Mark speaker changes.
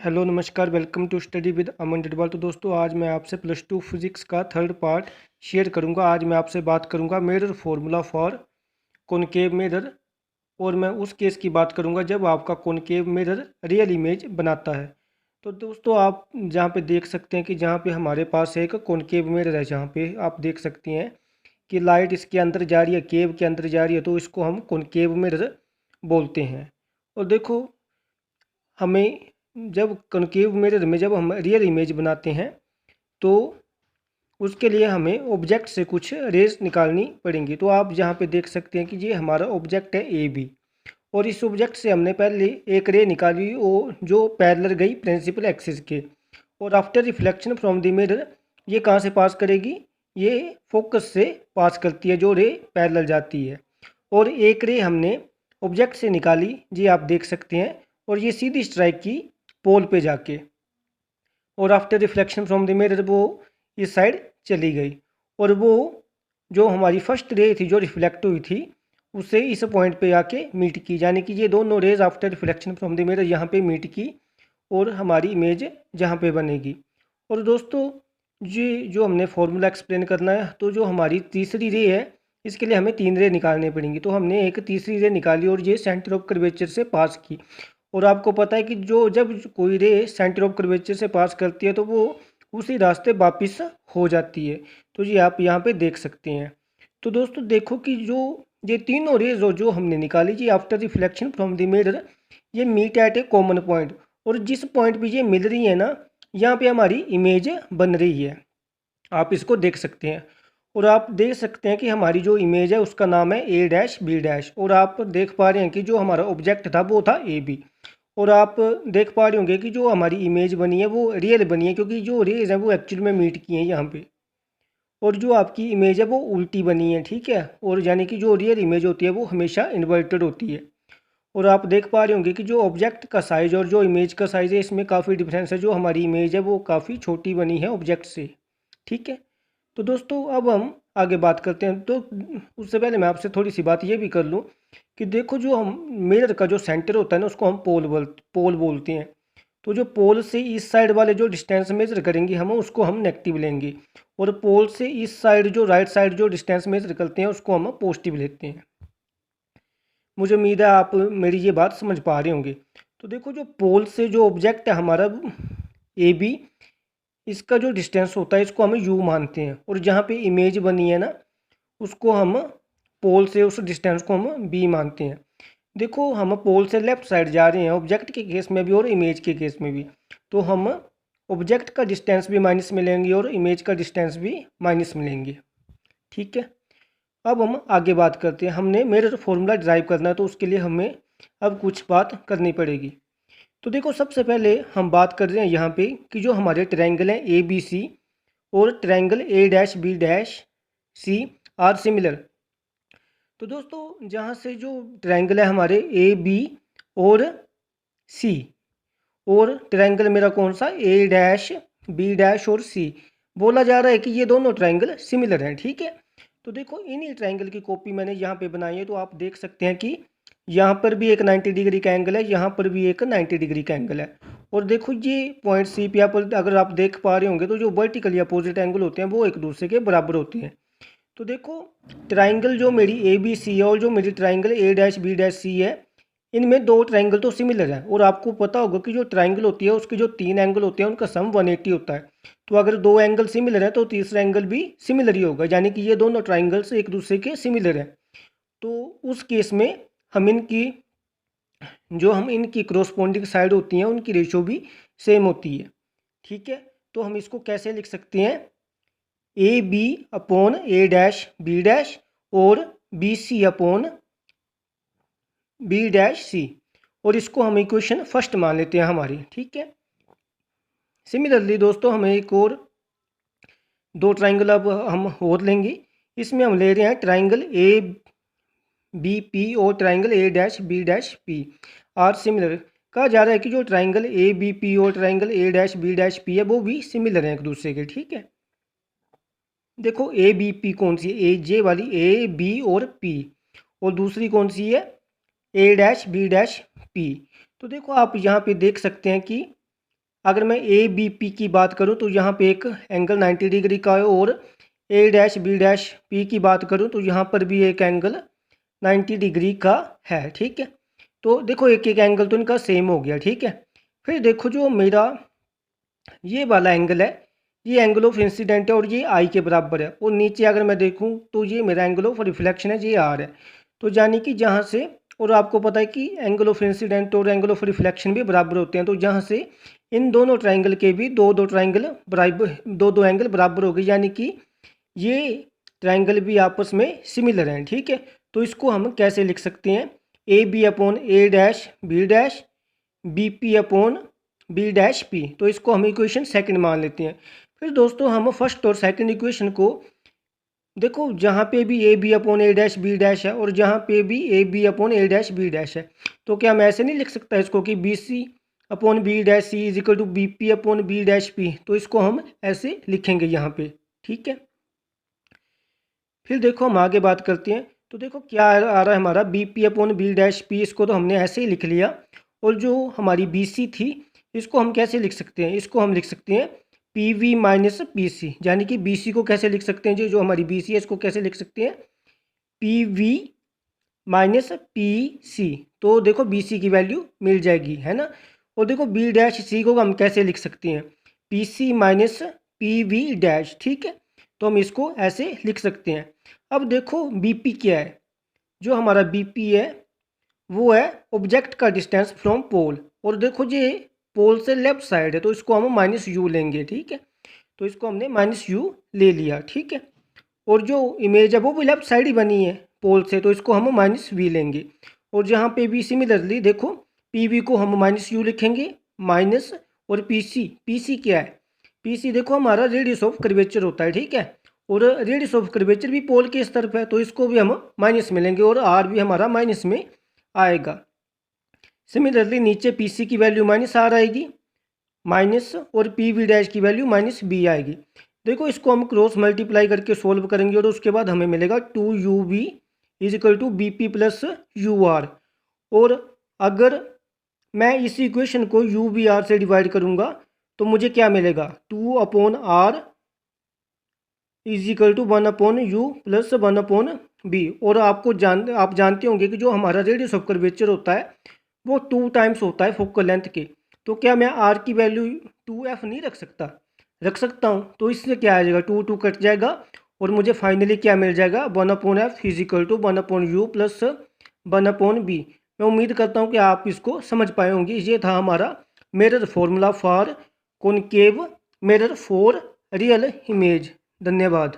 Speaker 1: Hello नमस्कार, welcome to study with अमन डिडवाल। तो दोस्तों, आज मैं आपसे प्लस टू फिजिक्स का थर्ड पार्ट शेयर करूंगा। आज मैं आपसे बात करूंगा mirror formula for concave mirror. और मैं उस केस की बात करूंगा जब आपका कॉनकेव मिरर रियल इमेज बनाता है। तो दोस्तों, आप जहाँ पे देख सकते हैं कि जहाँ पे हमारे पास एक कॉनकेव मिरर है, जहाँ पे आप देख सकते हैं कि लाइट इसके अंदर जा रही है, केव के अंदर जा रही है, तो इसको हम कॉनकेव मिरर बोलते हैं। और देखो, हमें जब कॉनकेव मिरर में जब हम रियल इमेज बनाते हैं तो उसके लिए हमें ऑब्जेक्ट से कुछ रेज निकालनी पड़ेंगी। तो आप यहाँ पे देख सकते हैं कि ये हमारा ऑब्जेक्ट है ए बी, और इस ऑब्जेक्ट से हमने पहले एक रे निकाली वो जो पैरेलल गई प्रिंसिपल एक्सिस के। और after reflection from the mirror ये कहाँ से पास करेगी? ये फोकस से पास करती है, जो रे पैरेलल जाती है। और एक रे हमने ऑब्जेक्ट से निकाली, जी आप देख सकते हैं, और ये सीधी स्ट्राइक की पोल पे जाके, और after reflection from the mirror वो इस साइड चली गई। और वो जो हमारी फर्स्ट रे थी जो रिफ्लेक्ट हुई थी उससे इस पॉइंट पे आके मीट की, यानी कि ये दोनों raise after reflection from the mirror यहाँ पे मीट की और हमारी इमेज जहाँ पे बनेगी। और दोस्तों, ये जो हमने फॉर्मूला एक्सप्लेन करना है, तो जो हमारी तीसरी रे है इसके लिए हमें तीन रे निकालने पड़ेंगी। तो हमने एक तीसरी रे निकाली और ये सेंटर ऑफ कर्वेचर से पास की। और आपको पता है कि जो जब कोई रे सेंटर ऑफ कर्वेचर से पास करती है तो वो उसी रास्ते वापिस हो जाती है। तो ये आप यहाँ पे देख सकते हैं। तो दोस्तों देखो कि जो ये तीनों रेज जो हमने निकाली जी after reflection from the mirror, ये meet at a common point. और जिस पॉइंट पे ये मिल रही है ना, यहाँ पे हमारी इमेज बन रही है, आप इसको देख सकते हैं। और आप देख सकते हैं कि हमारी जो इमेज है उसका नाम है ए डैश बी डैश। और आप देख पा रहे हैं कि जो हमारा ऑब्जेक्ट था वो था ए बी। और आप देख पा रहे होंगे कि जो हमारी इमेज बनी है वो रियल बनी है, क्योंकि जो रेज है वो एक्चुअल में मीट की हैं यहाँ पे। और जो आपकी इमेज है वो उल्टी बनी है, ठीक है। और यानी कि जो रियल इमेज होती है वो हमेशा इन्वर्टेड होती है। और आप देख पा रहे होंगे कि जो ऑब्जेक्ट का साइज़ और जो इमेज का साइज़ है इसमें काफ़ी डिफरेंस है। जो हमारी इमेज है वो काफ़ी छोटी बनी है ऑब्जेक्ट से, ठीक है। तो दोस्तों, अब हम आगे बात करते हैं। तो उससे पहले मैं आपसे थोड़ी सी बात ये भी कर लूँ कि देखो, जो हम मिरर का जो सेंटर होता है ना उसको हम पोल बोलते हैं। तो जो पोल से इस साइड वाले जो डिस्टेंस मेजर करेंगे हम उसको हम नेगेटिव लेंगे, और पोल से इस साइड जो राइट साइड जो डिस्टेंस मेजर करते हैं उसको हम पॉजिटिव लेते हैं। मुझे उम्मीद है आप मेरी ये बात समझ पा रहे होंगे। तो देखो, जो पोल से जो ऑब्जेक्ट है हमारा ए बी, इसका जो डिस्टेंस होता है इसको हम यू मानते हैं। और जहाँ पे इमेज बनी है ना उसको हम पोल से उस डिस्टेंस को हम बी मानते हैं। देखो, हम पोल से लेफ्ट साइड जा रहे हैं ऑब्जेक्ट के केस में भी और इमेज के केस में भी, तो हम ऑब्जेक्ट का डिस्टेंस भी माइनस में लेंगे और इमेज का डिस्टेंस भी माइनस में लेंगे, ठीक है। अब हम आगे बात करते हैं। हमने मिरर फॉर्मूला ड्राइव करना है, तो उसके लिए हमें अब कुछ बात करनी पड़ेगी। तो देखो, सबसे पहले हम बात कर रहे हैं यहाँ पे कि जो हमारे ट्रायंगल हैं ए बी सी और triangle A dash B dash C are similar. तो दोस्तों, जहाँ से जो ट्रायंगल है हमारे ए बी और सी, और ट्रायंगल मेरा कौन सा ए डैश बी डैश और सी, बोला जा रहा है कि ये दोनों ट्रायंगल सिमिलर हैं, ठीक है। तो देखो, इन्हीं ट्रायंगल की कॉपी मैंने यहाँ पे बनाई है। तो आप देख सकते हैं कि यहाँ पर भी एक 90 डिग्री का एंगल है, यहाँ पर भी एक 90 डिग्री का एंगल है। और देखो, ये पॉइंट सी पे आप अगर आप देख पा रहे होंगे तो जो वर्टिकली अपोजिट एंगल होते हैं वो एक दूसरे के बराबर होते हैं। तो देखो, ट्राइंगल जो मेरी ए बी सी है और जो मेरी triangle A dash B dash C है, इनमें दो ट्राइंगल तो सिमिलर हैं। और आपको पता होगा कि जो ट्राइंगल होती है उसके जो तीन एंगल होते हैं उनका सम 180 होता है। तो अगर दो एंगल सिमिलर है तो तीसरा एंगल भी सिमिलर ही होगा, यानी कि ये दोनों ट्राइंगल्स एक दूसरे के सिमिलर हैं। तो उस केस में हम इनकी क्रॉसपोंडिंग साइड होती हैं उनकी रेशो भी सेम होती है, ठीक है। तो हम इसको कैसे लिख सकते हैं? A B upon A dash B dash और B C upon B dash C, और इसको हम इक्वेशन फर्स्ट मान लेते हैं हमारी, ठीक है। सिमिलरली दोस्तों, हमें एक और दो ट्राइंगल अब हम और लेंगे। इसमें हम ले रहे हैं ट्राइंगल ए बी पी और triangle A dash B dash P are similar. कहा जा रहा है कि जो ट्राइंगल ए बी पी और triangle A dash B dash P है वो भी सिमिलर हैं एक दूसरे के, ठीक है। देखो, ए बी पी कौन सी है? ए जे वाली ए बी और पी, और दूसरी कौन सी है? ए डैश बी डैश पी। तो देखो, आप यहाँ पे देख सकते हैं कि अगर मैं ए बी पी की बात करूं तो यहाँ पे एक एंगल 90 डिग्री का है, और ए डैश बी डैश पी की बात करूं तो यहाँ पर भी एक एंगल 90 डिग्री का है। ठीक है, तो देखो एक एक एंगल तो इनका सेम हो गया। ठीक है, फिर देखो जो मेरा ये वाला एंगल है, ये एंगल ऑफ इंसिडेंट है और ये आई के बराबर है, और नीचे अगर मैं देखूं तो ये मेरा एंगल ऑफ रिफ्लेक्शन है, ये आर है। तो यानी कि जहाँ से, और आपको पता है कि एंगल ऑफ इंसिडेंट और एंगल ऑफ रिफ्लेक्शन भी बराबर होते हैं, तो जहाँ से इन दोनों ट्राइंगल के भी दो दो ट्राइंगल बराबर, दो दो एंगल बराबर हो गए, यानी कि ये ट्राइंगल भी आपस में सिमिलर हैं। ठीक है, तो इसको हम कैसे लिख सकते हैं, A B upon A dash B dash B P upon B dash P. तो इसको हम इक्वेशन सेकंड मान लेते हैं। फिर दोस्तों हम फर्स्ट और सेकंड इक्वेशन को देखो, जहाँ पे भी A B upon A dash B dash है और जहाँ पे भी A B upon A dash B dash है, तो क्या मैं ऐसे नहीं लिख सकता इसको कि B C upon B dash C is equal to B P upon B dash P. तो इसको हम ऐसे लिखेंगे यहाँ पे। ठीक है, फिर देखो हम आगे बात करते हैं। तो देखो क्या आ रहा है हमारा B P upon B dash P, इसको तो हमने ऐसे ही लिख लिया। और जो हमारी बी सी थी, इसको हम कैसे लिख सकते हैं, इसको हम लिख सकते हैं P V minus P C, यानी कि बी सी को कैसे लिख सकते हैं, जो हमारी बी सी है इसको कैसे लिख सकते हैं, P V minus P C. तो देखो बी सी की वैल्यू मिल जाएगी, है ना। और देखो बी डैश सी को हम कैसे लिख सकते हैं, P C minus P V dash. ठीक है, तो हम इसको ऐसे लिख सकते हैं। अब देखो बी पी क्या है, जो हमारा बी पी है वो है ऑब्जेक्ट का डिस्टेंस फ्रॉम पोल, और देखो ये पोल से लेफ्ट साइड है, तो इसको हम माइनस यू लेंगे। ठीक है, तो इसको हमने माइनस यू ले लिया। ठीक है, और जो इमेज है वो भी लेफ्ट साइड ही बनी है पोल से, तो इसको हम माइनस वी लेंगे। और जहाँ पे भी सिमिलरली देखो पी वी को हम माइनस यू लिखेंगे माइनस, और पी सी क्या है, पी सी देखो हमारा रेडियस ऑफ कर्वेचर होता है। ठीक है, और रेडियस ऑफ कर्वेचर भी पोल के इस तरफ है, तो इसको भी हम माइनस में लेंगे और आर भी हमारा माइनस में आएगा। सिमिलरली नीचे पी सी की वैल्यू माइनस आर आएगी माइनस, और पी वी डैश की वैल्यू माइनस बी आएगी। देखो इसको हम क्रॉस मल्टीप्लाई करके सोल्व करेंगे और उसके बाद हमें मिलेगा 2u v is equal to B P plus U R. और अगर मैं इस इक्वेशन को यू वी आर से डिवाइड करूंगा तो मुझे क्या मिलेगा, 2 upon R is equal to 1 upon U plus 1 upon B. और आप जानते होंगे कि जो हमारा रेडियस ऑफ कर्वेचर होता है वो 2 टाइम्स होता है फोकल लेंथ के। तो क्या मैं आर की वैल्यू 2f नहीं रख सकता, रख सकता हूँ। तो इससे क्या आ जाएगा, 2 2 कट जाएगा और मुझे फाइनली क्या मिल जाएगा, 1 upon F is equal to 1 upon U plus 1 upon B. मैं उम्मीद करता हूँ कि आप इसको समझ पाए होंगे। ये था हमारा mirror formula for concave mirror for real image. धन्यवाद।